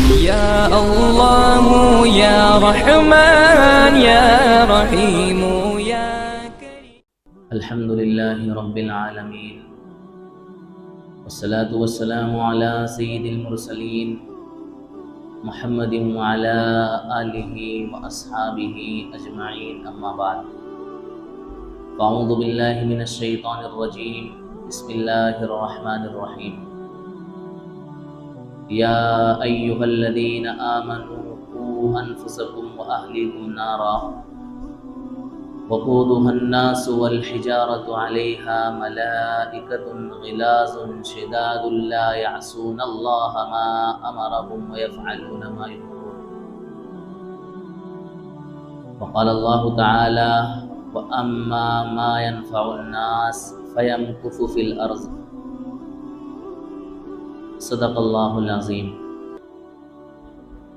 يا الله يا رحمن يا رحيم يا كريم. الحمد لله رب العالمين، والصلاة والسلام على سيد المرسلين محمد وعلى آله وأصحابه أجمعين، أما بعد. فأعوذ بالله من الشيطان الرجيم، بسم الله الرحمن الرحيم. يا أيها الذين آمنوا قوا أنفسكم وأهليكم نارا وقودها الناس والحجارة عليها ملائكة غلاظ شداد لا يعصون الله ما أمرهم ويفعلون ما يؤمرون. وقال الله تعالى: وأما ما ينفع الناس فيمكث في الأرض. صدق الله العظيم.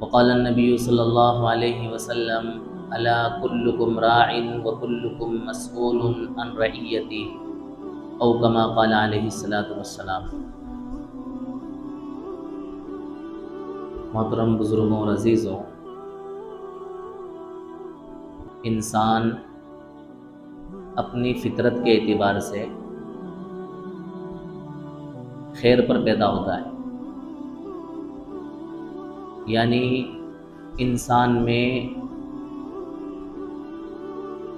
وقال النبي صلى الله عليه وسلم: ألا كلكم راع وكلكم مسؤول عن رعيته، أو كما قال عليه الصلاة والسلام. محترم بزرگوں اور عزیزوں، انسان اپنی فطرت کے اعتبار سے خیر پر پیدا ہوتا ہے، یعنی انسان میں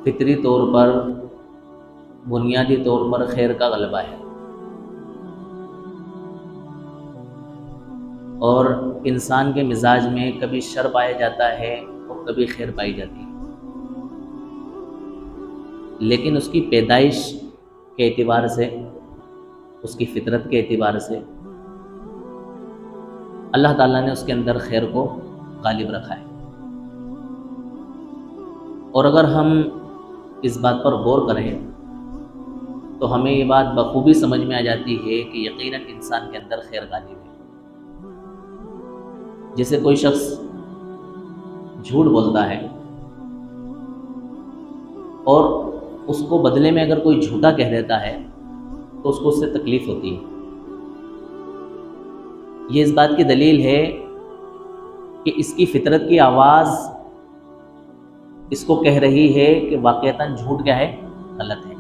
فطری طور پر بنیادی طور پر خیر کا غلبہ ہے، اور انسان کے مزاج میں کبھی شر پایا جاتا ہے اور کبھی خیر پائی جاتی ہے، لیکن اس کی پیدائش کے اعتبار سے، اس کی فطرت کے اعتبار سے اللہ تعالیٰ نے اس کے اندر خیر کو غالب رکھا ہے. اور اگر ہم اس بات پر غور کریں تو ہمیں یہ بات بخوبی سمجھ میں آ جاتی ہے کہ یقیناً انسان کے اندر خیر غالب ہے. جیسے کوئی شخص جھوٹ بولتا ہے اور اس کو بدلے میں اگر کوئی جھوٹا کہہ دیتا ہے تو اس کو اس سے تکلیف ہوتی ہے. یہ اس بات کی دلیل ہے کہ اس کی فطرت کی آواز اس کو کہہ رہی ہے کہ واقعتاً جھوٹ کیا ہے؟ غلط ہے.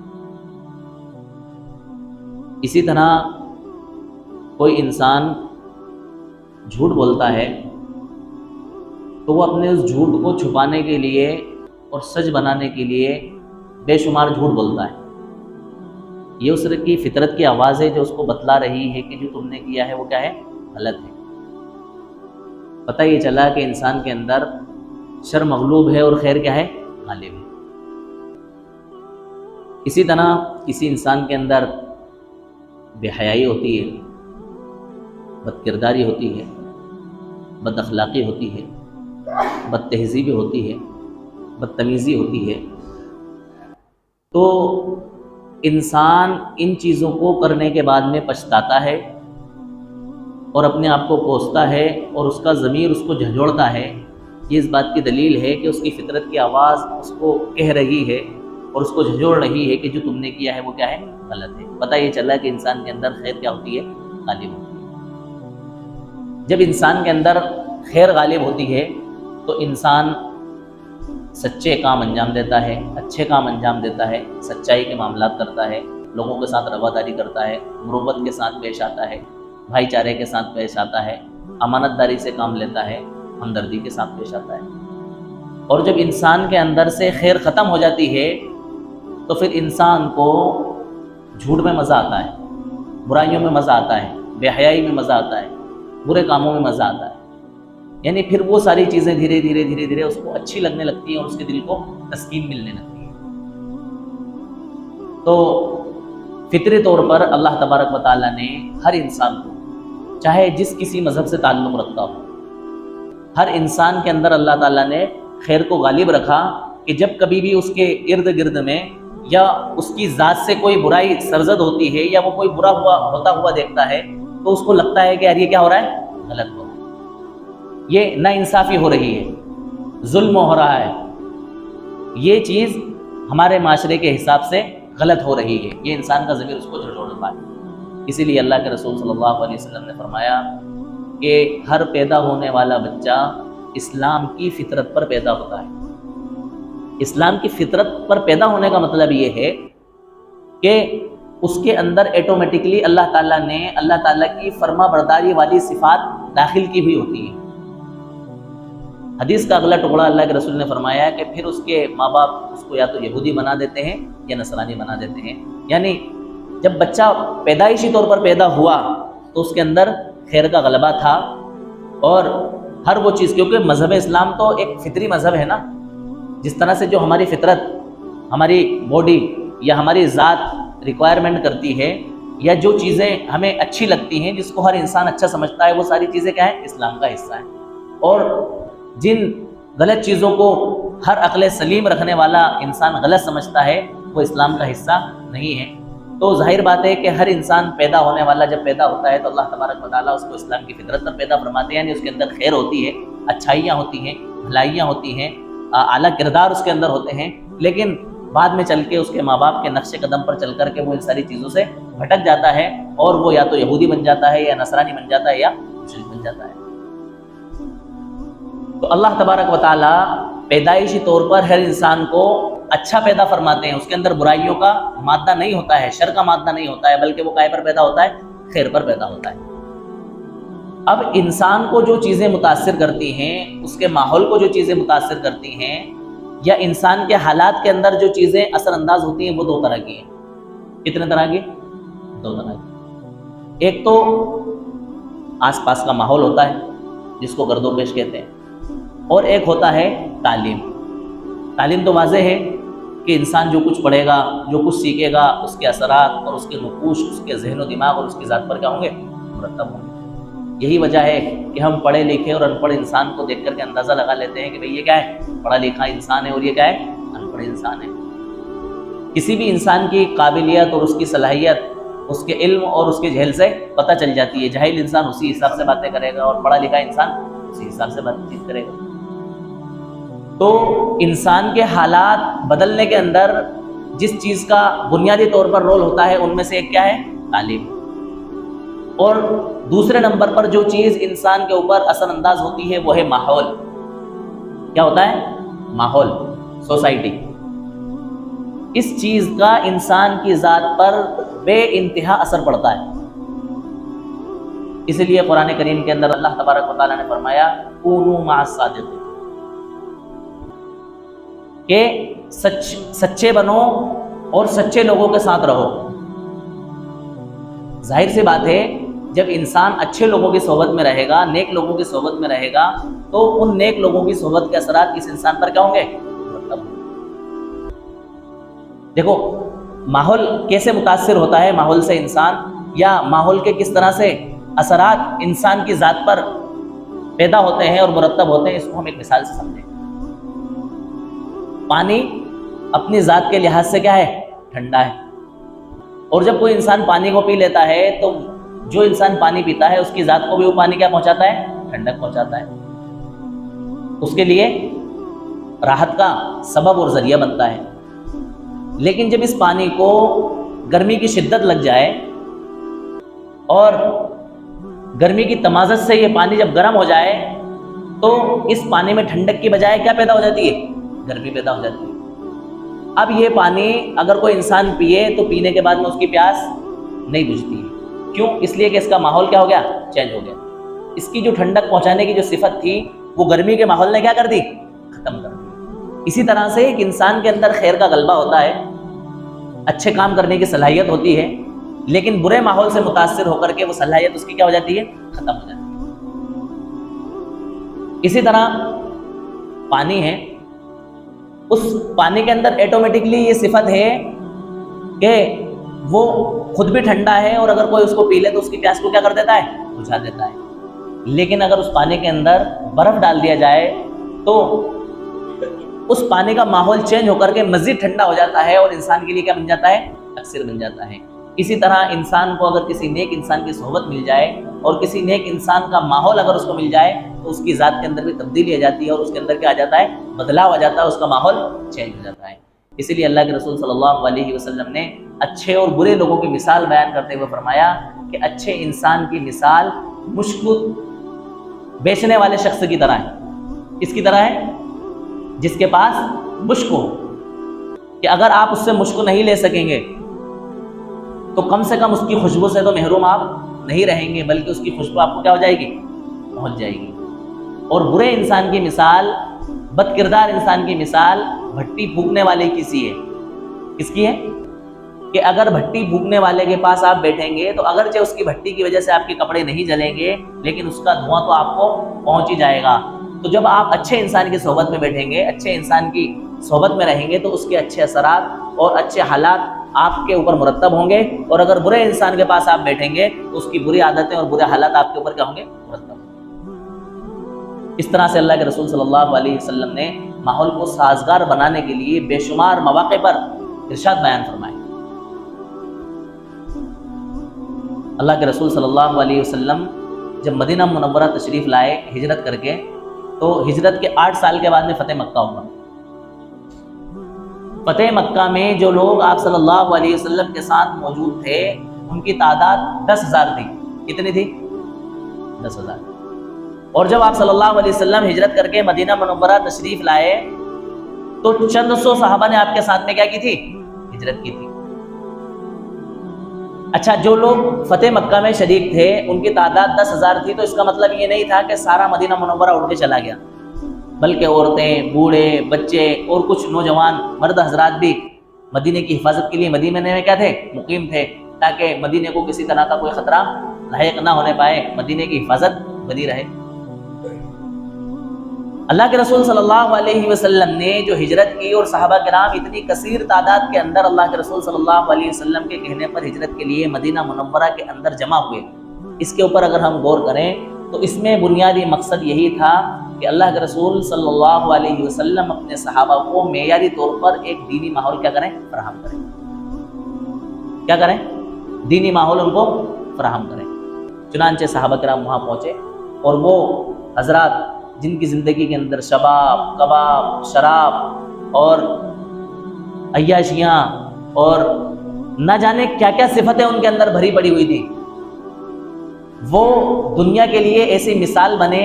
اسی طرح کوئی انسان جھوٹ بولتا ہے تو وہ اپنے اس جھوٹ کو چھپانے کے لیے اور سچ بنانے کے لیے بے شمار جھوٹ بولتا ہے. یہ اس کی فطرت کی آواز ہے جو اس کو بتلا رہی ہے کہ جو تم نے کیا ہے وہ کیا ہے؟ غلط ہے. پتہ یہ چلا کہ انسان کے اندر شر مغلوب ہے اور خیر کیا ہے؟ غالب ہے. اسی طرح کسی انسان کے اندر بے حیائی ہوتی ہے، بد کرداری ہوتی ہے، بد اخلاقی ہوتی ہے، بد تہذیبی ہوتی ہے، بدتمیزی ہوتی ہے، تو انسان ان چیزوں کو کرنے کے بعد میں پچھتاتا ہے اور اپنے آپ کو کوستا ہے اور اس کا ضمیر اس کو جھنجھوڑتا ہے. یہ اس بات کی دلیل ہے کہ اس کی فطرت کی آواز اس کو کہہ رہی ہے اور اس کو جھنجھوڑ رہی ہے کہ جو تم نے کیا ہے وہ کیا ہے؟ غلط ہے. پتہ یہ چلا کہ انسان کے اندر خیر کیا ہوتی ہے؟ غالب ہوتی ہے. جب انسان کے اندر خیر غالب ہوتی ہے تو انسان سچے کام انجام دیتا ہے، اچھے کام انجام دیتا ہے، سچائی کے معاملات کرتا ہے، لوگوں کے ساتھ رواداری کرتا ہے، مروت کے ساتھ پیش آتا ہے، بھائی چارے کے ساتھ پیش آتا ہے، امانت داری سے کام لیتا ہے، ہمدردی کے ساتھ پیش آتا ہے. اور جب انسان کے اندر سے خیر ختم ہو جاتی ہے تو پھر انسان کو جھوٹ میں مزہ آتا ہے، برائیوں میں مزہ آتا ہے، بے حیائی میں مزہ آتا ہے، برے کاموں میں مزہ آتا ہے. یعنی پھر وہ ساری چیزیں دھیرے دھیرے اس کو اچھی لگنے لگتی ہیں اور اس کے دل کو تسکین ملنے لگتی ہے. تو فطری طور پر اللہ تبارک و تعالیٰ نے ہر انسان کو، چاہے جس کسی مذہب سے تعلق رکھتا ہو، ہر انسان کے اندر اللہ تعالیٰ نے خیر کو غالب رکھا کہ جب کبھی بھی اس کے ارد گرد میں یا اس کی ذات سے کوئی برائی سرزد ہوتی ہے یا وہ کوئی برا ہوتا ہوا دیکھتا ہے تو اس کو لگتا ہے کہ یار یہ کیا ہو رہا ہے؟ غلط ہو رہا ہے، یہ ناانصافی ہو رہی ہے، ظلم ہو رہا ہے، یہ چیز ہمارے معاشرے کے حساب سے غلط ہو رہی ہے. یہ انسان کا ضمیر اس کو جھنجھوڑتا ہے. اسی لیے اللہ کے رسول صلی اللہ علیہ وسلم نے فرمایا کہ ہر پیدا ہونے والا بچہ اسلام کی فطرت پر پیدا ہوتا ہے۔ اسلام کی فطرت پر پیدا ہونے کا مطلب یہ ہے کہ اس کے اندر ایٹومیٹکلی اللہ تعالیٰ نے اللہ تعالیٰ کی فرما برداری والی صفات داخل کی ہوئی ہوتی ہیں۔ حدیث کا اگلا ٹکڑا اللہ کے رسول نے فرمایا ہے کہ پھر اس کے ماں باپ اس کو یا تو یہودی بنا دیتے ہیں یا نصرانی بنا دیتے ہیں، یعنی جب بچہ پیدائشی طور پر پیدا ہوا تو اس کے اندر خیر کا غلبہ تھا، اور ہر وہ چیز، کیونکہ مذہب اسلام تو ایک فطری مذہب ہے نا، جس طرح سے جو ہماری فطرت، ہماری باڈی یا ہماری ذات ریکوائرمنٹ کرتی ہے، یا جو چیزیں ہمیں اچھی لگتی ہیں، جس کو ہر انسان اچھا سمجھتا ہے، وہ ساری چیزیں کیا ہیں؟ اسلام کا حصہ ہیں۔ اور جن غلط چیزوں کو ہر عقل سلیم رکھنے والا انسان غلط سمجھتا ہے، وہ اسلام کا حصہ نہیں ہے۔ تو ظاہر بات ہے کہ ہر انسان پیدا ہونے والا جب پیدا ہوتا ہے تو اللہ تبارک و تعالیٰ اس کو اسلام کی فطرت پر پیدا فرماتے ہیں، یعنی اس کے اندر خیر ہوتی ہے، اچھائیاں ہوتی ہیں، بھلائیاں ہوتی ہیں، اعلیٰ کردار اس کے اندر ہوتے ہیں، لیکن بعد میں چل کے اس کے ماں باپ کے نقش قدم پر چل کر کے وہ ان ساری چیزوں سے بھٹک جاتا ہے، اور وہ یا تو یہودی بن جاتا ہے، یا نصرانی بن جاتا ہے، یا مشرک بن جاتا ہے۔ تو اللہ تبارک و تعالیٰ پیدائشی طور پر ہر انسان کو اچھا پیدا فرماتے ہیں، اس کے اندر برائیوں کا مادہ نہیں ہوتا ہے، شر کا مادہ نہیں ہوتا ہے، بلکہ وہ کائے پر پیدا ہوتا ہے؟ خیر پر پیدا ہوتا ہے۔ اب انسان کو جو چیزیں متاثر کرتی ہیں، اس کے ماحول کو جو چیزیں متاثر کرتی ہیں، یا انسان کے حالات کے اندر جو چیزیں اثر انداز ہوتی ہیں، وہ دو طرح کی ہیں۔ کتنے طرح کی؟ دو طرح کی۔ ایک تو آس پاس کا ماحول ہوتا ہے جس کو گرد و پیش کہتے ہیں، اور ایک ہوتا ہے تعلیم۔ تعلیم تو واضح ہے کہ انسان جو کچھ پڑھے گا، جو کچھ سیکھے گا، اس کے اثرات اور اس کے نقوش اس کے ذہن و دماغ اور اس کی ذات پر کیا ہوں گے؟ مرتب ہوں گے۔ یہی وجہ ہے کہ ہم پڑھے لکھے اور ان پڑھ انسان کو دیکھ کر کے اندازہ لگا لیتے ہیں کہ بھئی یہ کیا ہے؟ پڑھا لکھا انسان ہے، اور یہ کیا ہے؟ ان پڑھ انسان ہے۔ کسی بھی انسان کی قابلیت اور اس کی صلاحیت اس کے علم اور اس کے جہل سے پتہ چل جاتی ہے۔ جاہل انسان اسی حساب سے باتیں کرے گا، اور پڑھا لکھا انسان اسی حساب سے بات چیت کرے گا۔ تو انسان کے حالات بدلنے کے اندر جس چیز کا بنیادی طور پر رول ہوتا ہے، ان میں سے ایک کیا ہے؟ تعلیم۔ اور دوسرے نمبر پر جو چیز انسان کے اوپر اثر انداز ہوتی ہے وہ ہے ماحول۔ کیا ہوتا ہے؟ ماحول، سوسائٹی۔ اس چیز کا انسان کی ذات پر بے انتہا اثر پڑتا ہے۔ اسی لیے قرآن کریم کے اندر اللہ تبارک و تعالیٰ نے فرمایا کونوا مع الصادقین، کہ سچے بنو اور سچے لوگوں کے ساتھ رہو۔ ظاہر سی بات ہے، جب انسان اچھے لوگوں کی صحبت میں رہے گا، نیک لوگوں کی صحبت میں رہے گا، تو ان نیک لوگوں کی صحبت کے اثرات اس انسان پر کیا ہوں گے؟ دیکھو ماحول کیسے متاثر ہوتا ہے ماحول سے انسان، یا ماحول کے کس طرح سے اثرات انسان کی ذات پر پیدا ہوتے ہیں اور مرتب ہوتے ہیں، اس کو ہم ایک مثال سے سمجھیں۔ پانی اپنی ذات کے لحاظ سے کیا ہے؟ ٹھنڈا ہے، اور جب کوئی انسان پانی کو پی لیتا ہے تو جو انسان پانی پیتا ہے اس کی ذات کو بھی وہ پانی کیا پہنچاتا ہے؟ ٹھنڈک پہنچاتا ہے، اس کے لیے راحت کا سبب اور ذریعہ بنتا ہے۔ لیکن جب اس پانی کو گرمی کی شدت لگ جائے، اور گرمی کی تمازت سے یہ پانی جب گرم ہو جائے، تو اس پانی میں ٹھنڈک کی بجائے کیا پیدا ہو جاتی ہے؟ گرمی پیدا ہو جاتی ہے۔ اب یہ پانی اگر کوئی انسان پیے تو پینے کے بعد میں اس کی پیاس نہیں بجھتی ہے۔ کیوں؟ اس لیے کہ اس کا ماحول کیا ہو گیا؟ چینج ہو گیا۔ اس کی جو ٹھنڈک پہنچانے کی جو صفت تھی، وہ گرمی کے ماحول نے کیا کر دی؟ ختم کر دی۔ اسی طرح سے ایک انسان کے اندر خیر کا غلبہ ہوتا ہے، اچھے کام کرنے کی صلاحیت ہوتی ہے، لیکن برے ماحول سے متاثر ہو کر کے وہ صلاحیت اس کی کیا ہو جاتی ہے؟ ختم ہو جاتی ہے۔ اسی طرح پانی ہے، اس پانی کے اندر ایٹومیٹکلی یہ صفت ہے کہ وہ خود بھی ٹھنڈا ہے، اور اگر کوئی اس کو پی لے تو اس کی پیاس کو کیا کر دیتا ہے؟ بجھا دیتا ہے۔ لیکن اگر اس پانی کے اندر برف ڈال دیا جائے تو اس پانی کا ماحول چینج ہو کر کے مزید ٹھنڈا ہو جاتا ہے، اور انسان کے لیے کیا بن جاتا ہے؟ اکثر بن جاتا ہے۔ اسی طرح انسان کو اگر کسی نیک انسان کی صحبت مل جائے، اور کسی نیک انسان کا ماحول اگر اس کو مل جائے، تو اس کی ذات کے اندر بھی تبدیلی آ جاتی ہے، اور اس کے اندر کیا آ جاتا ہے؟ بدلاؤ آ جاتا ہے، اس کا ماحول چینج ہو جاتا ہے۔ اسی لیے اللہ کے رسول صلی اللہ علیہ وسلم نے اچھے اور برے لوگوں کی مثال بیان کرتے ہوئے فرمایا کہ اچھے انسان کی مثال بیچنے والے شخص کی طرح ہے. کس کی طرح ہے؟ جس کے پاس مشک ہو، کہ اگر آپ اس سے مشک نہیں لے سکیں گے تو کم سے کم اس کی خوشبو سے تو محروم آپ نہیں رہیں گے، بلکہ اس کی خوشبو آپ کو کیا ہو جائے گی؟ پہنچ جائے گی. اور برے انسان کی مثال، بد کردار انسان کی مثال بھٹی پھونکنے والے کی سی ہے. کس کی ہے؟ کہ اگر بھٹی پھونکنے والے کے پاس آپ بیٹھیں گے تو اگرچہ اس کی بھٹی کی وجہ سے آپ کے کپڑے نہیں جلیں گے، لیکن اس کا دھواں تو آپ کو پہنچ ہی جائے گا. تو جب آپ اچھے انسان کی صحبت میں بیٹھیں گے، اچھے انسان کی صحبت میں رہیں گے، تو اس کے اچھے اثرات اور اچھے حالات آپ کے اوپر مرتب ہوں گے. اور اگر برے انسان کے پاس آپ بیٹھیں گے تو اس کی بری عادتیں اور برے حالات آپ کے اوپر کیا ہوں گے؟ مرتب. اس طرح سے اللہ کے رسول صلی اللہ علیہ وسلم نے ماحول کو سازگار بنانے کے لیے بے شمار مواقع پر ارشاد بیان فرمائے. اللہ کے رسول صلی اللہ علیہ وسلم جب مدینہ منورہ تشریف لائے ہجرت کر کے، تو ہجرت کے 8 سال کے بعد میں فتح مکہ ہوا. فتح مکہ میں جو لوگ آپ صلی اللہ علیہ وسلم کے ساتھ موجود تھے ان کی تعداد 10,000 تھی. کتنی تھی؟ 10,000. اور جب آپ صلی اللہ علیہ وسلم ہجرت کر کے مدینہ منورہ تشریف لائے تو چند سو صحابہ نے آپ کے ساتھ میں کیا کی تھی؟ ہجرت کی تھی. اچھا، جو لوگ فتح مکہ میں شریک تھے ان کی تعداد 10,000 تھی، تو اس کا مطلب یہ نہیں تھا کہ سارا مدینہ منورہ اٹھ کے چلا گیا، بلکہ عورتیں، بوڑھے، بچے اور کچھ نوجوان مرد حضرات بھی مدینے کی حفاظت کے لیے مدینے میں کیا تھے؟ مقیم تھے، تاکہ مدینے کو کسی طرح کا کوئی خطرہ لاحق نہ ہونے پائے، مدینے کی حفاظت بنی رہے. اللہ کے رسول صلی اللہ علیہ وسلم نے جو ہجرت کی اور صحابہ کرام اتنی کثیر تعداد کے اندر اللہ کے رسول صلی اللہ علیہ وسلم کے کہنے پر ہجرت کے لیے مدینہ منورہ کے اندر جمع ہوئے، اس کے اوپر اگر ہم غور کریں تو اس میں بنیادی مقصد یہی تھا کہ اللہ کے رسول صلی اللہ علیہ وسلم اپنے صحابہ کو معیاری طور پر ایک دینی ماحول کیا کریں؟ فراہم کریں. کیا کریں؟ دینی ماحول ان کو فراہم کریں. چنانچہ صحابہ کرام وہاں پہنچے اور وہ حضرات جن کی زندگی کے اندر شباب، کباب، شراب اور عیاشیاں اور نہ جانے کیا کیا صفتیں ان کے اندر بھری پڑی ہوئی تھی، وہ دنیا کے لیے ایسی مثال بنے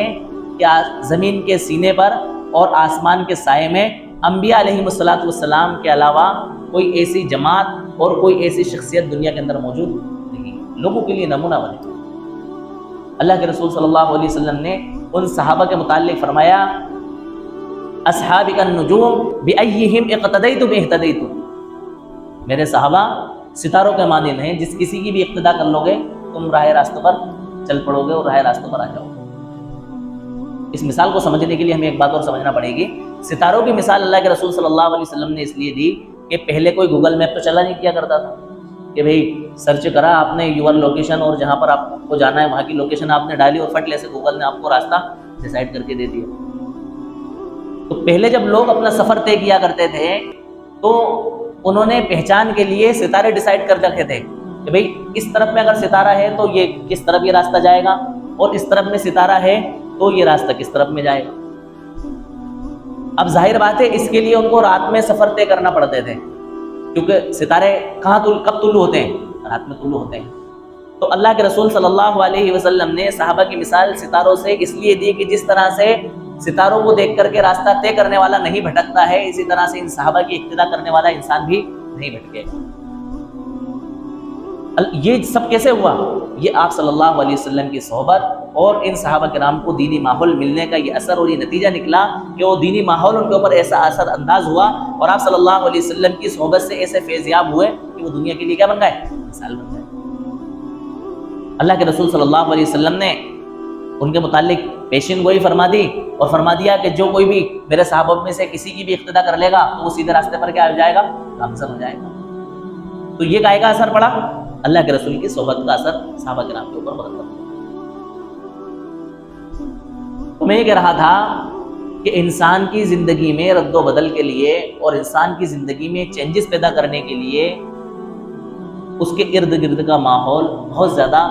کہ زمین کے سینے پر اور آسمان کے سائے میں انبیاء علیہ السلام کے علاوہ کوئی ایسی جماعت اور کوئی ایسی شخصیت دنیا کے اندر موجود نہیں، لوگوں کے لیے نمونہ بنے. اللہ کے رسول صلی اللہ علیہ وسلم نے ان صحابہ کے متعلق فرمایا، اصحابک النجوم بأیہم اقتدیتم اہتدیتم. میرے صحابہ ستاروں کے مانند ہیں، جس کسی کی بھی اقتدا کر لو گے تم راہ راستوں پر چل پڑو گے اور راہ راستوں پر آ جاؤ گے. اس مثال کو سمجھنے کے لیے ہمیں ایک بات اور سمجھنا پڑے گی. ستاروں کی مثال اللہ کے رسول صلی اللہ علیہ وسلم نے اس لیے دی کہ پہلے کوئی گوگل میپ تو چلا نہیں کیا کرتا تھا کہ بھئی سرچ کرا آپ نے یور لوکیشن اور جہاں پر آپ کو جانا ہے وہاں کی لوکیشن آپ نے ڈالی اور فٹ سے گوگل نے آپ کو راستہ ڈیسائیڈ کر کے دے دیا. تو پہلے جب لوگ اپنا سفر طے کیا کرتے تھے تو انہوں نے پہچان کے لیے ستارے ڈیسائیڈ کر رکھے تھے کہ بھئی اس طرف میں اگر ستارہ ہے تو یہ کس طرف یہ راستہ جائے گا، اور اس طرف میں ستارہ ہے تو یہ راستہ کس طرف میں جائے گا. اب ظاہر بات ہے اس کے لیے ان کو رات میں سفر طے کرنا پڑتے تھے، کیونکہ ستارے کب طلوع ہوتے ہیں؟ رات میں طلوع ہوتے ہیں. تو اللہ کے رسول صلی اللہ علیہ وسلم نے صحابہ کی مثال ستاروں سے اس لیے دی کہ جس طرح سے ستاروں کو دیکھ کر کے راستہ طے کرنے والا نہیں بھٹکتا ہے، اسی طرح سے ان صحابہ کی اقتدا کرنے والا انسان بھی نہیں بھٹکے گا. یہ سب کیسے ہوا؟ یہ آپ صلی اللہ علیہ وسلم کی صحبت اور ان صحابہ کرام کو دینی ماحول ملنے کا یہ اثر اور یہ نتیجہ نکلا کہ وہ دینی ماحول ان کے اوپر ایسا اثر انداز ہوا اور آپ صلی اللہ علیہ وسلم کی صحبت سے ایسے فیضیاب ہوئے کہ وہ دنیا کے لیے کیا بن گئے؟ مثال بن گئے. اللہ کے رسول صلی اللہ علیہ وسلم نے ان کے متعلق پیشین گوئی فرما دی اور فرما دیا کہ جو کوئی بھی میرے صحابہ میں سے کسی کی بھی اقتدا کر لے گا تو وہ سیدھے راستے پر کیا ہو جائے گا؟ گامزن ہو جائے گا. تو یہ کائے کا اثر پڑا؟ اللہ کے رسول کی صحبت کا اثر صحابہ کرام کے اوپر مرتب ہوا. تو میں یہ کہہ رہا تھا کہ انسان کی زندگی میں رد و بدل کے لیے اور انسان کی زندگی میں چینجز پیدا کرنے کے لیے اس کے ارد گرد کا ماحول بہت زیادہ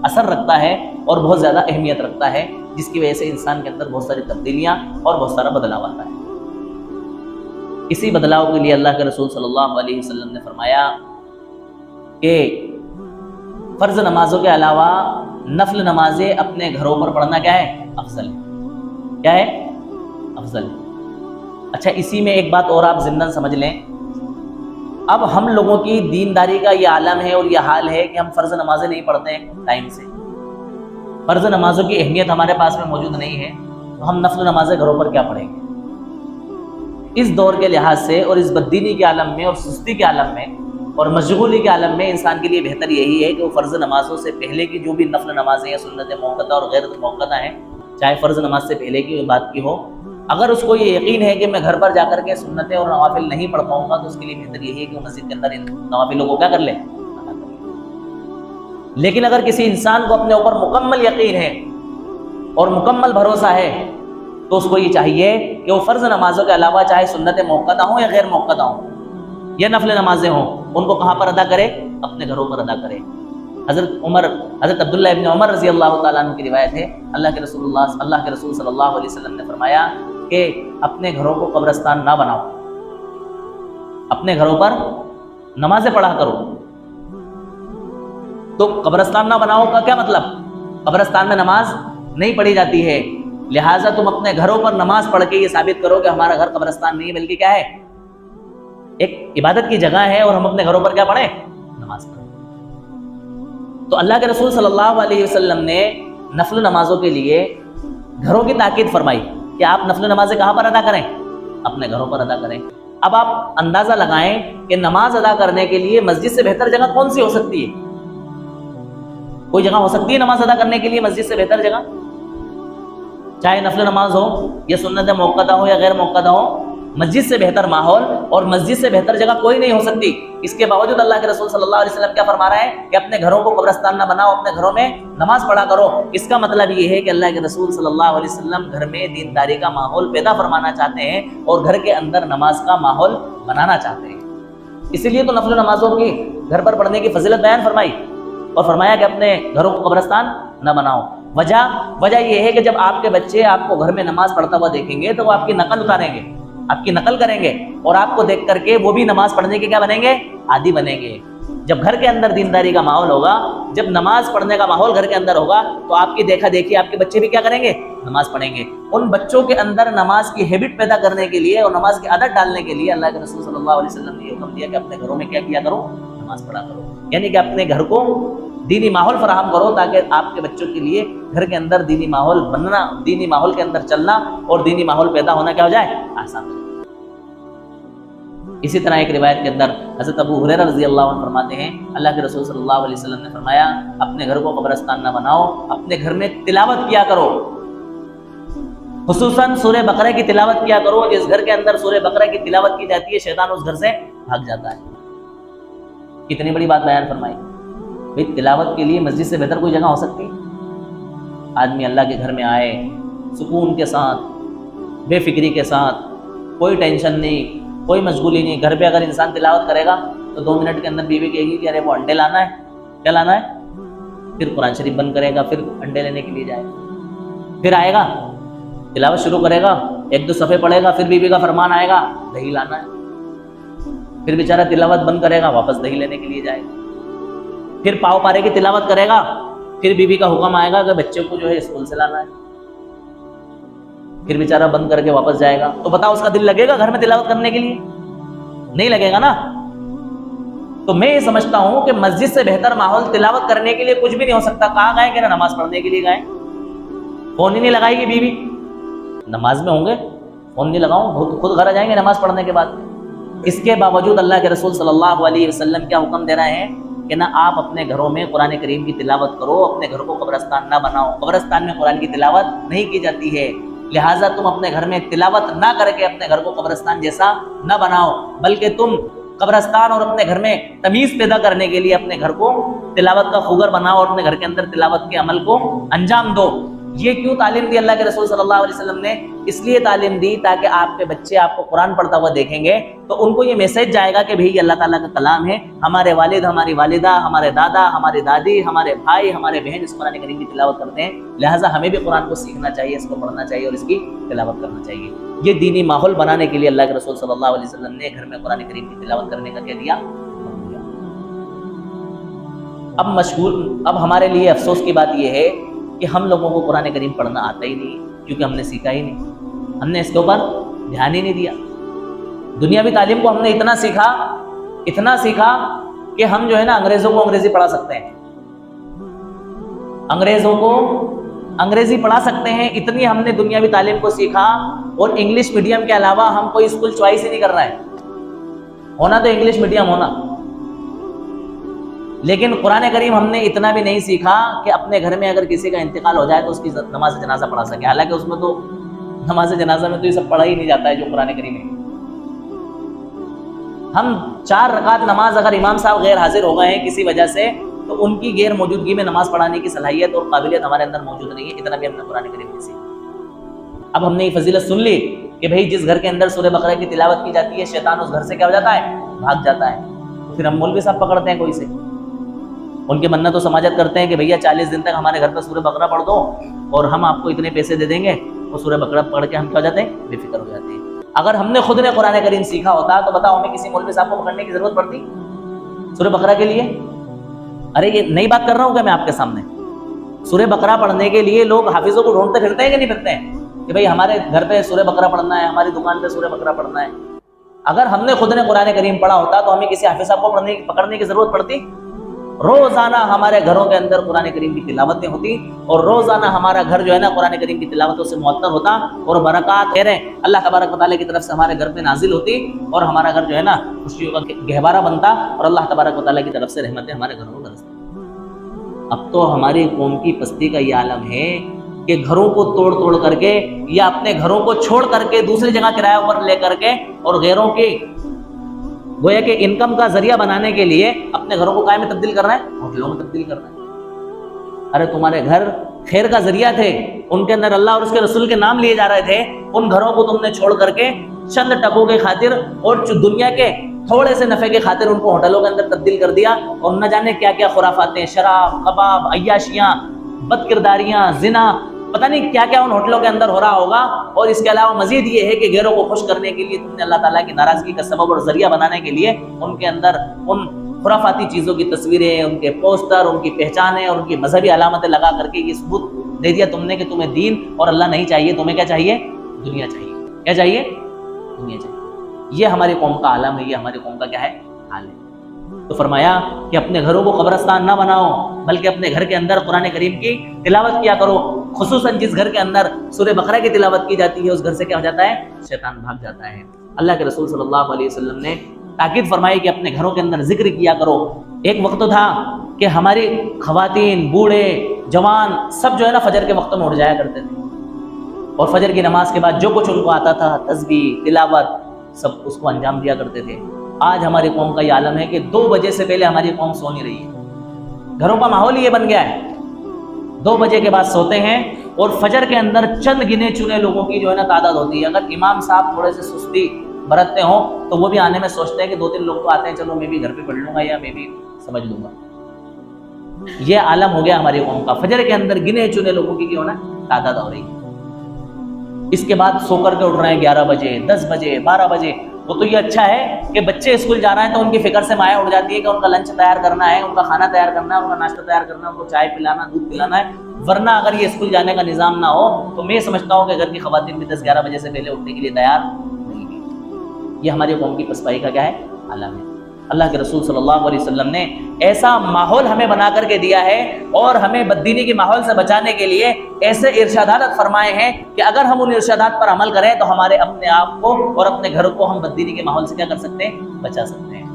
اثر رکھتا ہے اور بہت زیادہ اہمیت رکھتا ہے، جس کی وجہ سے انسان کے اندر بہت ساری تبدیلیاں اور بہت سارا بدلاؤ آتا ہے. اسی بدلاؤ کے لیے اللہ کے رسول صلی اللہ علیہ وسلم نے فرمایا کہ فرض نمازوں کے علاوہ نفل نمازیں اپنے گھروں پر پڑھنا کیا ہے؟ افضل ہے. کیا ہے؟ افضل ہے. اچھا اسی میں ایک بات اور آپ ضمناً سمجھ لیں. اب ہم لوگوں کی دینداری کا یہ عالم ہے اور یہ حال ہے کہ ہم فرض نمازیں نہیں پڑھتے ہیں ٹائم سے. فرض نمازوں کی اہمیت ہمارے پاس میں موجود نہیں ہے تو ہم نفل نمازیں گھروں پر کیا پڑھیں گے؟ اس دور کے لحاظ سے اور اس بددینی کے عالم میں اور سستی کے عالم میں اور مشغولی کے عالم میں انسان کے لیے بہتر یہی ہے کہ وہ فرض نمازوں سے پہلے کی جو بھی نفل نمازیں یا سنت موقتہ اور غیر موقتہ ہیں، چاہے فرض نماز سے پہلے کی بات کی ہو، اگر اس کو یہ یقین ہے کہ میں گھر پر جا کر کے سنتیں اور نوافل نہیں پڑھ پاؤں گا تو اس کے لیے بہتر یہی ہے کہ وہ مسجد کے اندر ان نوافلوں کو کیا کر لے. لیکن اگر کسی انسان کو اپنے اوپر مکمل یقین ہے اور مکمل بھروسہ ہے تو اس کو یہ چاہیے کہ وہ فرض نمازوں کے علاوہ چاہے سنت موقتہ ہوں یا غیر موقتہ ہوں یا نفل نمازیں ہوں، ان کو کہاں پر ادا کرے؟ اپنے گھروں پر ادا کرے. حضرت عبداللہ ابن عمر رضی اللہ تعالیٰ عنہ کی روایت ہے، اللہ کے رسول صلی اللہ علیہ وسلم نے فرمایا کہ اپنے گھروں کو قبرستان نہ بناؤ، اپنے گھروں پر نمازیں پڑھا کرو. تو قبرستان نہ بناؤ کا کیا مطلب؟ قبرستان میں نماز نہیں پڑھی جاتی ہے، لہٰذا تم اپنے گھروں پر نماز پڑھ کے یہ ثابت کرو کہ ہمارا گھر قبرستان نہیں بلکہ کیا ہے؟ ایک عبادت کی جگہ ہے اور ہم اپنے گھروں پر کیا پڑھیں؟ نماز پڑھیں. تو اللہ کے رسول صلی اللہ علیہ وسلم نے نفل نمازوں کے لیے گھروں کی تاکید فرمائی کہ آپ نفل نمازیں کہاں پر ادا کریں؟ اپنے گھروں پر ادا کریں. اب آپ اندازہ لگائیں کہ نماز ادا کرنے کے لیے مسجد سے بہتر جگہ کون سی ہو سکتی ہے؟ کوئی جگہ ہو سکتی ہے نماز ادا کرنے کے لیے مسجد سے بہتر جگہ؟ چاہے نفل نماز ہو یا سنت موقتہ ہو یا غیر موقتہ ہو، مسجد سے بہتر ماحول اور مسجد سے بہتر جگہ کوئی نہیں ہو سکتی. اس کے باوجود اللہ کے رسول صلی اللہ علیہ وسلم کیا فرما رہا ہے کہ اپنے گھروں کو قبرستان نہ بناؤ، اپنے گھروں میں نماز پڑھا کرو. اس کا مطلب یہ ہے کہ اللہ کے رسول صلی اللہ علیہ وسلم گھر میں دینداری کا ماحول پیدا فرمانا چاہتے ہیں اور گھر کے اندر نماز کا ماحول بنانا چاہتے ہیں. اسی لیے تو نفل نمازوں کی گھر پر پڑھنے کی فضیلت بیان فرمائی اور فرمایا کہ اپنے گھروں کو قبرستان نہ بناؤ. وجہ یہ ہے کہ جب آپ کے بچے آپ کو گھر میں نماز پڑھتا ہوا دیکھیں گے تو وہ آپ کی نقل اتاریں گے، آپ کی نقل کریں گے اور آپ کو دیکھ کر کے وہ بھی نماز پڑھنے کے کیا بنیں گے؟ عادی بنیں گے. جب گھر کے اندر دینداری کا ماحول ہوگا، جب نماز پڑھنے کا ماحول گھر کے اندر ہوگا تو آپ کی دیکھا دیکھی آپ کے بچے بھی کیا کریں گے؟ نماز پڑھیں گے. ان بچوں کے اندر نماز کی ہیبٹ پیدا کرنے کے لیے اور نماز کی عادت ڈالنے کے لیے اللہ کے رسول صلی اللہ علیہ وسلم نے یہ حکم دیا کہ اپنے گھروں میں کیا کیا کرو؟ نماز پڑھا کرو. یعنی کہ اپنے گھر کو دینی ماحول فراہم کرو تاکہ آپ کے بچوں کے لیے گھر کے اندر دینی ماحول بننا، دینی ماحول کے اندر چلنا اور دینی ماحول پیدا ہونا کیا ہو جائے؟ آسان ہو جائے. اسی طرح ایک روایت کے اندر حضرت ابو ہریرہ رضی اللہ عنہ فرماتے ہیں اللہ کے رسول صلی اللہ علیہ وسلم نے فرمایا اپنے گھر کو قبرستان نہ بناؤ، اپنے گھر میں تلاوت کیا کرو، خصوصاً سورہ بقرہ کی تلاوت کیا کرو. جس گھر کے اندر سورہ بقرہ کی تلاوت کی جاتی ہے شیطان اس گھر سے بھاگ جاتا ہے. کتنی بڑی بات بیان فرمائی. بھئی تلاوت کے لیے مسجد سے بہتر کوئی جگہ ہو سکتی؟ آدمی اللہ کے گھر میں آئے سکون کے ساتھ، بے فکری کے ساتھ، کوئی ٹینشن نہیں، کوئی مشغولی نہیں. گھر پہ اگر انسان تلاوت کرے گا تو 2 منٹ کے اندر بیوی کہے گی کہ ارے وہ انڈے لانا ہے، کیا لانا ہے؟ پھر قرآن شریف بند کرے گا، پھر انڈے لینے کے لیے جائے گا، پھر آئے گا تلاوت شروع کرے گا، 1-2 صفحے پڑھے گا، پھر بیوی کا فرمان آئے گا دہی لانا ہے، پھر بیچارہ تلاوت بند کرے گا، واپس دہی لینے کے لیے جائے گا، پھر پاؤ پارے کی تلاوت کرے گا، پھر بیوی کا حکم آئے گا کہ بچے کو جو ہے اسکول سے لانا ہے، پھر بیچارہ بند کر کے واپس جائے گا. تو بتاؤ اس کا دل لگے گا گھر میں تلاوت کرنے کے لیے؟ نہیں لگے گا نا. تو میں یہ سمجھتا ہوں کہ مسجد سے بہتر ماحول تلاوت کرنے کے لیے کچھ بھی نہیں ہو سکتا. کہاں گئے کہ نا نماز پڑھنے کے لیے گئے، فون ہی نہیں لگائے گی بیوی، نماز میں ہوں گے فون نہیں لگاؤں، خود گھر آ جائیں گے نماز پڑھنے کے بعد. اس کے باوجود اللہ کے رسول صلی اللہ علیہ وسلم کیا حکم دے رہے ہیں کہ نہ آپ اپنے گھروں میں قرآن کریم کی تلاوت کرو، اپنے گھر کو قبرستان نہ بناؤ. قبرستان میں قرآن کی تلاوت نہیں کی جاتی ہے، لہٰذا تم اپنے گھر میں تلاوت نہ کر کے اپنے گھر کو قبرستان جیسا نہ بناؤ، بلکہ تم قبرستان اور اپنے گھر میں تمیز پیدا کرنے کے لیے اپنے گھر کو تلاوت کا خوگر بناؤ اور اپنے گھر کے اندر تلاوت کے عمل کو انجام دو. یہ کیوں تعلیم دی اللہ کے رسول صلی اللہ علیہ وسلم نے؟ اس لیے تعلیم دی تاکہ آپ کے بچے آپ کو قرآن پڑھتا ہوا دیکھیں گے تو ان کو یہ میسج جائے گا کہ بھئی اللہ تعالیٰ کا کلام ہے، ہمارے والد، ہماری والدہ، ہمارے دادا، ہماری دادی، ہمارے بھائی، ہمارے بہن اس قرآن کریم کی تلاوت کرتے ہیں، لہٰذا ہمیں بھی قرآن کو سیکھنا چاہیے، اس کو پڑھنا چاہیے اور اس کی تلاوت کرنا چاہیے. یہ دینی ماحول بنانے کے لیے اللہ کے رسول صلی اللہ علیہ وسلم نے گھر میں قرآن کریم کی تلاوت کرنے کا کیا دیا. اب ہمارے لیے افسوس کی بات یہ ہے کہ ہم لوگوں کو قرآن کریم پڑھنا آتا ہی نہیں ہے، کیونکہ ہم نے سیکھا ہی نہیں، ہم نے اس کے اوپر دھیان ہی نہیں دیا۔ دنیاوی تعلیم کو ہم نے اتنا سیکھا کہ ہم جو ہے نا انگریزوں کو انگریزی پڑھا سکتے ہیں، انگریزوں کو انگریزی پڑھا سکتے ہیں، اتنی ہم نے دنیاوی تعلیم کو سیکھا، اور انگلش میڈیم کے علاوہ ہم کوئی اسکول چوائس ہی نہیں کر رہے ہیں، ہونا تو انگلش میڈیم ہونا۔ لیکن قرآن کریم ہم نے اتنا بھی نہیں سیکھا کہ اپنے گھر میں اگر کسی کا انتقال ہو جائے تو اس کی نماز جنازہ پڑھا سکے، حالانکہ اس میں تو نماز جنازہ میں تو یہ سب پڑھا ہی نہیں جاتا ہے جو قرآن کریم ہے۔ ہم 4 رکعت نماز اگر امام صاحب غیر حاضر ہو گئے ہیں کسی وجہ سے، تو ان کی غیر موجودگی میں نماز پڑھانے کی صلاحیت اور قابلیت ہمارے اندر موجود نہیں ہے، اتنا بھی ہم نے قرآن کریم نہیں سیکھا۔ اب ہم نے یہ فضیلت سن لی کہ بھئی جس گھر کے اندر سورہ بقرہ کی تلاوت کی جاتی ہے، شیطان اس گھر سے کیا ہو جاتا ہے؟ بھاگ جاتا ہے۔ پھر ہم مولوی صاحب پکڑتے ہیں کوئی سے، ان کی منت و سماجت کرتے ہیں کہ بھیا 40 دن تک ہمارے گھر پہ سورہ بقرہ پڑھ دو اور ہم آپ کو اتنے پیسے دے دیں گے، اور سورہ بقرہ پڑھ کے ہم کیا ہو جاتے ہیں؟ بے فکر ہو جاتے ہیں۔ اگر ہم نے خود نے قرآن کریم سیکھا ہوتا تو بتاؤ ہمیں کسی مولوی صاحب کو پکڑنے کی ضرورت پڑتی سورہ بقرہ کے لیے؟ ارے یہ نئی بات کر رہا ہوں کیا میں آپ کے سامنے؟ سورہ بقرہ پڑھنے کے لیے لوگ حافظوں کو ڈھونڈتے پھرتے ہیں کہ نہیں پھرتے ہیں کہ بھئی ہمارے گھر پہ سورہ بقرہ پڑھنا ہے، ہماری دکان پہ سورہ بقرہ پڑھنا ہے؟ اگر ہم نے خود نے قرآن کریم پڑھا ہوتا تو ہمیں کسی حافظ صاحب کو پکڑنے کی ضرورت پڑتی؟ روزانہ ہمارے گھروں کے اندر قرآن کریم کی تلاوتیں ہوتی، اور روزانہ ہمارا گھر جو ہے نا قرآن کریم کی تلاوتوں سے معطر ہوتا، اور برکات خیریں اللہ تبارک و تعالیٰ کی طرف سے ہمارے گھر پہ نازل ہوتی، اور ہمارا گھر جو ہے نا خوشیوں کا گہوارہ بنتا، اور اللہ تبارک و تعالیٰ کی طرف سے رحمتیں ہمارے گھروں میں برستی۔ اب تو ہماری قوم کی پستی کا یہ عالم ہے کہ گھروں کو توڑ کر کے یا اپنے گھروں کو چھوڑ کر کے دوسری جگہ کرایہ پر لے کر کے اور غیروں کی گویا کہ انکم کا ذریعہ بنانے کے لیے اپنے گھروں کو کائے میں تبدیل کر رہا ہے؟ ہوٹلوں میں تبدیل کر رہا ہے۔ ارے تمہارے گھر خیر کا ذریعہ تھے، ان کے اندر اللہ اور اس کے رسول کے نام لیے جا رہے تھے، ان گھروں کو تم نے چھوڑ کر کے چند ٹکوں کے خاطر اور دنیا کے تھوڑے سے نفع کے خاطر ان کو ہوٹلوں کے اندر تبدیل کر دیا، اور نہ جانے کیا کیا خرافاتیں، شراب، کباب، عیاشیاں، بد کرداریاں، زنا، پتہ نہیں کیا کیا ان ہوٹلوں کے اندر ہو رہا ہوگا۔ اور اس کے علاوہ مزید یہ ہے کہ غیروں کو خوش کرنے کے لیے تم نے اللہ تعالیٰ کی ناراضگی کا سبب اور ذریعہ بنانے کے لیے ان کے اندر ان خرافاتی چیزوں کی تصویریں، ان کے پوسٹر، ان کی پہچانیں اور ان کی مذہبی علامتیں لگا کر کے یہ ثبوت دے دیا تم نے کہ تمہیں دین اور اللہ نہیں چاہیے، تمہیں کیا چاہیے؟ دنیا چاہیے۔ کیا چاہیے؟ دنیا چاہیے۔ یہ ہماری قوم کا عالم ہے، یہ ہماری قوم کا کیا ہے؟ حال ہے۔ تو فرمایا کہ اپنے گھروں کو قبرستان نہ بناؤ، بلکہ اپنے گھر کے اندر قرآن کریم کی تلاوت کیا کرو، خصوصاً جس گھر کے اندر سورہ بقرہ کی تلاوت کی جاتی ہے اس گھر سے کیا ہو جاتا ہے؟ شیطان بھاگ جاتا ہے۔ اللہ کے رسول صلی اللہ علیہ وسلم نے تاکید فرمائی کہ اپنے گھروں کے اندر ذکر کیا کرو۔ ایک وقت تو تھا کہ ہماری خواتین، بوڑھے، جوان سب جو ہے نا فجر کے وقت میں اٹھ جایا کرتے تھے، اور فجر کی نماز کے بعد جو کچھ ان کو آتا تھا، تسبیح، تلاوت، سب اس کو انجام دیا کرتے تھے۔ آج ہماری قوم کا یہ عالم ہے کہ 2 بجے سے پہلے ہماری قوم سو نہیں رہی ہے، گھروں کا ماحول یہ بن گیا ہے، 2 بجے کے بعد سوتے ہیں، اور فجر کے اندر چند گنے چنے لوگوں کی جو ہے نا تعداد ہوتی ہے۔ اگر امام صاحب تھوڑے سے سستی برتتے ہوں تو وہ بھی آنے میں سوچتے ہیں کہ 2-3 لوگ تو آتے ہیں، چلو میں بھی گھر پہ پڑھ لوں گا یا میں بھی سمجھ لوں گا۔ یہ عالم ہو گیا ہماری قوم کا، فجر کے اندر گنے چنے لوگوں کی جو ہے نا تعداد ہو رہی ہے۔ اس کے بعد سو کر کے اٹھ رہے ہیں 11 بجے، 10 بجے، 12 بجے۔ وہ تو یہ اچھا ہے کہ بچے اسکول جا رہے ہیں تو ان کی فکر سے مائیں اٹھ جاتی ہے کہ ان کا لنچ تیار کرنا ہے، ان کا کھانا تیار کرنا ہے، ان کا ناشتہ تیار کرنا ہے، ان کو چائے پلانا، دودھ پلانا ہے۔ ورنہ اگر یہ اسکول جانے کا نظام نہ ہو تو میں سمجھتا ہوں کہ گھر کی خواتین بھی 10-11 بجے سے پہلے اٹھنے کے لیے تیار نہیں ہے۔ یہ ہماری قوم کی پسپائی کا کیا ہے؟ عالم ہے۔ اللہ کے رسول صلی اللہ علیہ وسلم نے ایسا ماحول ہمیں بنا کر کے دیا ہے، اور ہمیں بددینی کے ماحول سے بچانے کے لیے ایسے ارشادات فرمائے ہیں کہ اگر ہم ان ارشادات پر عمل کریں تو ہمارے اپنے آپ کو اور اپنے گھر کو ہم بددینی کے ماحول سے کیا کر سکتے ہیں؟ بچا سکتے ہیں۔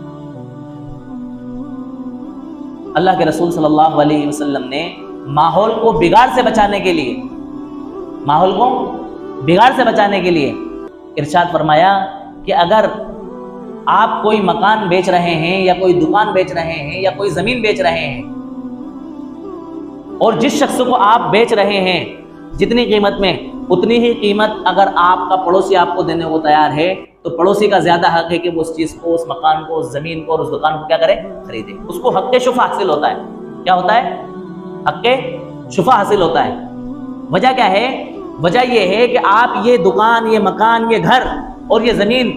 اللہ کے رسول صلی اللہ علیہ وسلم نے ماحول کو بگاڑ سے بچانے کے لیے، ماحول کو بگاڑ سے بچانے کے لیے ارشاد فرمایا کہ اگر آپ کوئی مکان بیچ رہے ہیں یا کوئی دکان بیچ رہے ہیں یا کوئی زمین بیچ رہے ہیں، اور جس شخص کو آپ بیچ رہے ہیں جتنی قیمت میں، اتنی ہی قیمت اگر آپ کا پڑوسی آپ کو دینے کو تیار ہے تو پڑوسی کا زیادہ حق ہے کہ وہ اس چیز کو، اس مکان کو، اس زمین کو اور اس دکان کو کیا کرے؟ خریدے۔ اس کو حق شفا حاصل ہوتا ہے۔ کیا ہوتا ہے؟ حق شفا حاصل ہوتا ہے۔ وجہ کیا ہے؟ وجہ یہ ہے کہ آپ یہ دکان، یہ مکان، یہ گھر اور یہ زمین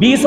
20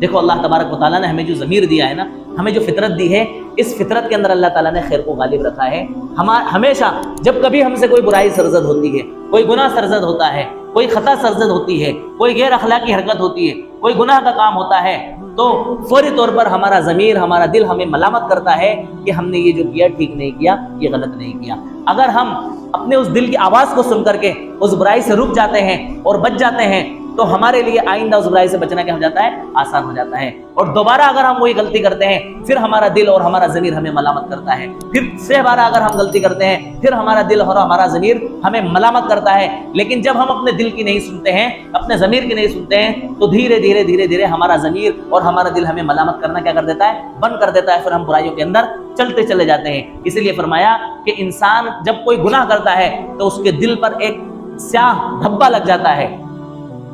دیکھو اللہ تبارک و تعالیٰ نے ہمیں جو ضمیر دیا ہے نا، ہمیں جو فطرت دی ہے، اس فطرت کے اندر اللہ تعالیٰ نے خیر کو غالب رکھا ہے۔ ہمیشہ جب کبھی ہم سے کوئی برائی سرزد ہوتی ہے، کوئی گناہ سرزد ہوتا ہے، کوئی خطا سرزد ہوتی ہے، کوئی غیر اخلاقی حرکت ہوتی ہے، کوئی گناہ کا کام ہوتا ہے، تو فوری طور پر ہمارا ضمیر، ہمارا دل ہمیں ملامت کرتا ہے کہ ہم نے یہ جو کیا ٹھیک نہیں کیا، یہ غلط نہیں کیا۔ اگر ہم اپنے اس دل کی آواز کو سن کر کے اس برائی سے رک جاتے ہیں اور بچ جاتے ہیں، تو ہمارے لیے آئندہ اس برائی سے بچنا کیا ہو جاتا ہے؟ آسان ہو جاتا ہے۔ اور دوبارہ اگر ہم وہی غلطی کرتے ہیں، پھر ہمارا دل اور ہمارا ضمیر ہمیں ملامت کرتا ہے۔ پھر سے بار اگر ہم غلطی کرتے ہیں، پھر ہمارا دل اور ہمارا ضمیر ہمیں ملامت کرتا ہے۔ لیکن جب ہم اپنے دل کی نہیں سنتے ہیں، اپنے ضمیر کی نہیں سنتے ہیں، تو دھیرے دھیرے ہمارا ضمیر اور ہمارا دل ہمیں ملامت کرنا کیا کر دیتا ہے؟ بند کر دیتا ہے۔ پھر ہم برائیوں کے اندر چلتے چلے جاتے ہیں۔ اسی لیے فرمایا کہ انسان جب کوئی گناہ کرتا ہے تو اس کے دل پر ایک سیاہ دھبا لگ جاتا ہے۔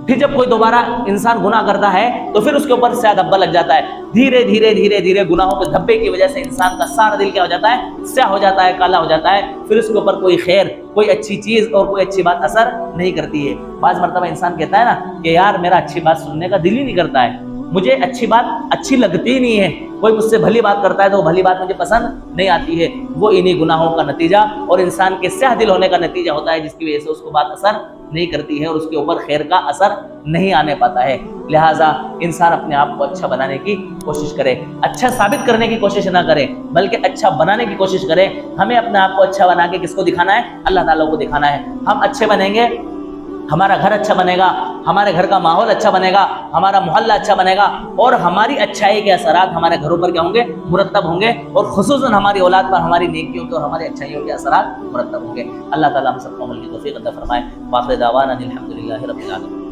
پھر جب کوئی دوبارہ انسان گناہ کرتا ہے تو پھر اس کے اوپر سیاہ دھبا لگ جاتا ہے۔ دھیرے دھیرے گناہوں کے دھبے کی وجہ سے انسان کا سارا دل کیا ہو جاتا ہے؟ سیاہ ہو جاتا ہے، کالا ہو جاتا ہے۔ پھر اس کے اوپر کوئی خیر، کوئی اچھی چیز اور کوئی اچھی بات اثر نہیں کرتی ہے۔ بعض مرتبہ انسان کہتا ہے نا کہ یار میرا اچھی بات سننے کا دل ہی نہیں کرتا ہے، مجھے اچھی بات اچھی لگتی نہیں ہے، کوئی مجھ سے بھلی بات کرتا ہے تو وہ بھلی بات مجھے پسند نہیں آتی ہے۔ وہ انہی گناہوں کا نتیجہ اور انسان کے سیاہ دل ہونے کا نتیجہ ہوتا ہے، جس کی وجہ سے اس کو بات اثر نہیں کرتی ہے اور اس کے اوپر خیر کا اثر نہیں آنے پاتا ہے۔ لہٰذا انسان اپنے آپ کو اچھا بنانے کی کوشش کرے، اچھا ثابت کرنے کی کوشش نہ کرے بلکہ اچھا بنانے کی کوشش کرے۔ ہمیں اپنے آپ کو اچھا بنا کے کس کو دکھانا ہے؟ اللہ تعالیٰ کو دکھانا ہے۔ ہم اچھے بنیں گے، ہمارا گھر اچھا بنے گا، ہمارے گھر کا ماحول اچھا بنے گا، ہمارا محلہ اچھا بنے گا، اور ہماری اچھائی کے اثرات ہمارے گھروں پر کیا ہوں گے؟ مرتب ہوں گے، اور خصوصاً ہماری اولاد پر ہماری نیکیوں کے اور ہماری اچھائیوں کے اثرات مرتب ہوں گے۔ اللہ تعالیٰ ہم سب کو عمل کی توفیق عطا فرمائے۔ وآخر دعوانا الحمد للہ رب العالمین۔